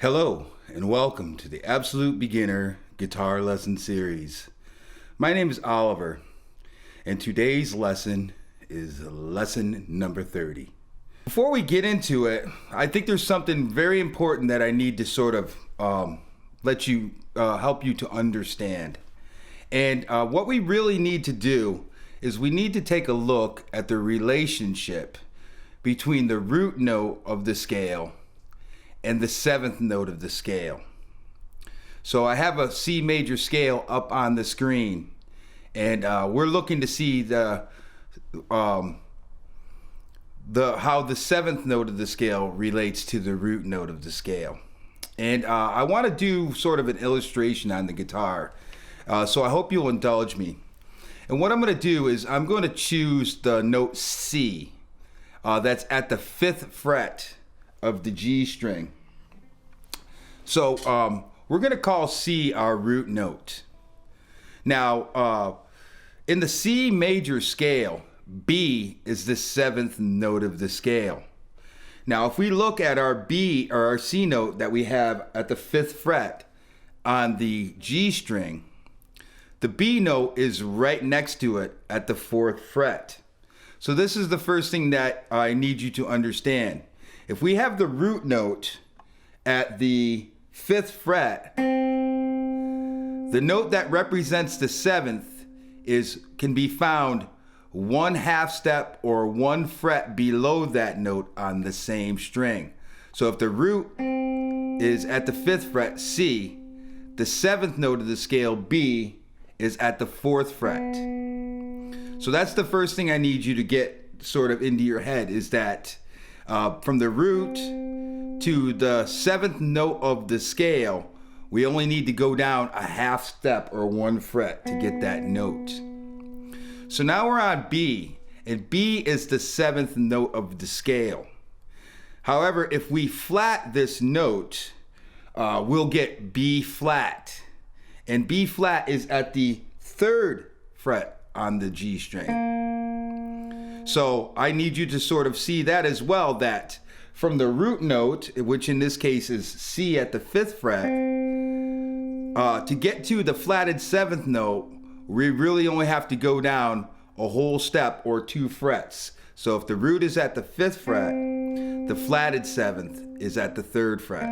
Hello and welcome to the Absolute Beginner Guitar Lesson Series. My name is Oliver and today's lesson is lesson number 30. Before we get into it, I think there's something very important that I need to sort of help you to understand. And what we really need to do is we need to take a look at the relationship between the root note of the scale and the seventh note of the scale. So I have a C major scale up on the screen, and we're looking to see how the seventh note of the scale relates to the root note of the scale. And I want to do sort of an illustration on the guitar, so I hope you'll indulge me. And what I'm going to do is I'm going to choose the note C that's at the 5th fret of the G string. So we're going to call C our root note. Now, in the C major scale, B is the 7th note of the scale. Now, if we look at our B or our C note that we have at the 5th fret on the G string, the B note is right next to it at the 4th fret. So this is the first thing that I need you to understand. If we have the root note at the 5th fret, the note that represents the 7th can be found 1/2 step or 1 fret below that note on the same string. So if the root is at the 5th fret, C, the 7th note of the scale, B, is at the 4th fret. So that's the first thing I need you to get sort of into your head, is that from the root to the 7th note of the scale, we only need to go down 1/2 step or 1 fret to get that note. So now we're on B, and B is the 7th note of the scale. However, if we flat this note, we'll get B flat. And B flat is at the 3rd fret on the G string. So I need you to sort of see that as well, that from the root note, which in this case is C at the 5th fret, to get to the flatted 7th note, we really only have to go down a whole step or 2 frets. So if the root is at the 5th fret, the flatted 7th is at the 3rd fret.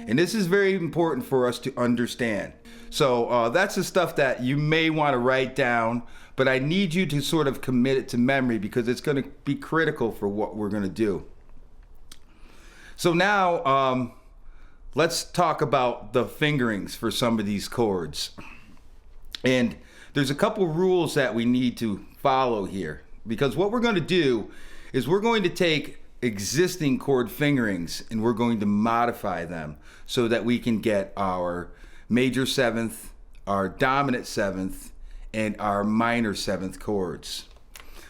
And this is very important for us to understand. So that's the stuff that you may want to write down, but I need you to sort of commit it to memory because it's going to be critical for what we're going to do. So now let's talk about the fingerings for some of these chords. And there's a couple rules that we need to follow here, because what we're going to do is we're going to take existing chord fingerings and we're going to modify them so that we can get our major 7th, our dominant 7th, and our minor 7th chords.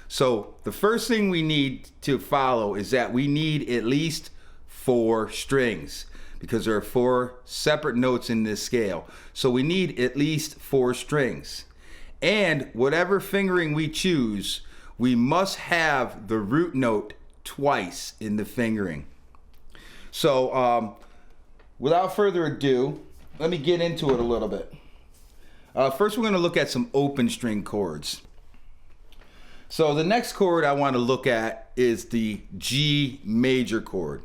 So the first thing we need to follow is that we need at least 4 strings, because there are 4 separate notes in this scale. So we need at least 4 strings. And whatever fingering we choose, we must have the root note twice in the fingering. So without further ado, let me get into it a little bit. First, we're going to look at some open string chords. So the next chord I want to look at is the G major chord.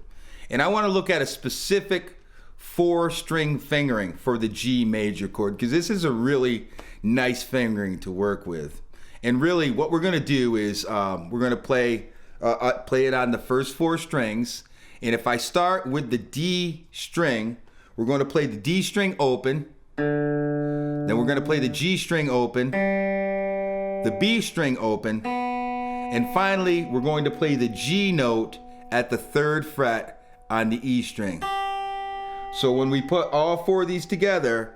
And I want to look at a specific 4-string fingering for the G major chord, because this is a really nice fingering to work with. And really what we're going to do is we're going to play it on the first 4 strings. And if I start with the D string, we're going to play the D string open, then we're going to play the G string open, the B string open, and finally we're going to play the G note at the 3rd fret on the E string. So when we put all 4 of these together,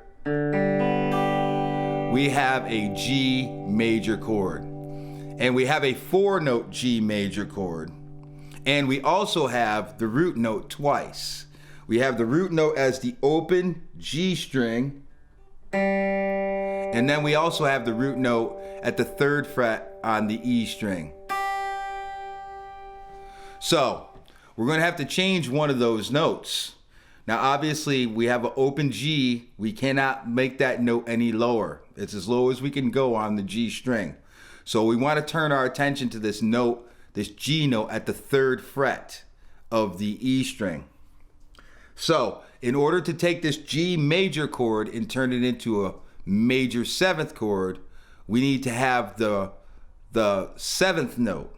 we have a G major chord. And we have a 4-note G major chord. And we also have the root note twice. We have the root note as the open G string, and then we also have the root note at the 3rd fret on the E string. So we're going to have to change one of those notes. Now obviously we have an open G. We cannot make that note any lower. It's as low as we can go on the G string. So we want to turn our attention to this note, this G note at the 3rd fret of the E string. So in order to take this G major chord and turn it into a major 7th chord, we need to have the 7th note.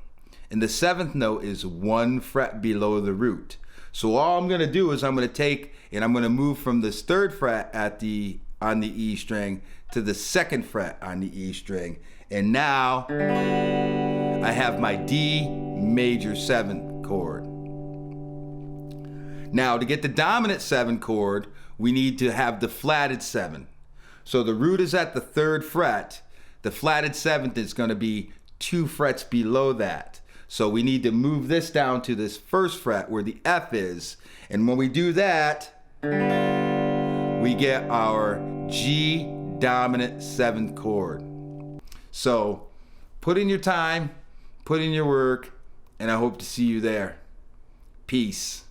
And the 7th note is 1 fret below the root. So all I'm going to do is I'm going to take and I'm going to move from this 3rd fret on the E string to the 2nd fret on the E string. And now I have my D major 7th chord. Now to get the dominant 7 chord, we need to have the flatted 7. So the root is at the 3rd fret. The flatted 7th is going to be 2 frets below that. So we need to move this down to this 1st fret where the F is. And when we do that, we get our G dominant 7th chord. So put in your time, put in your work, and I hope to see you there. Peace.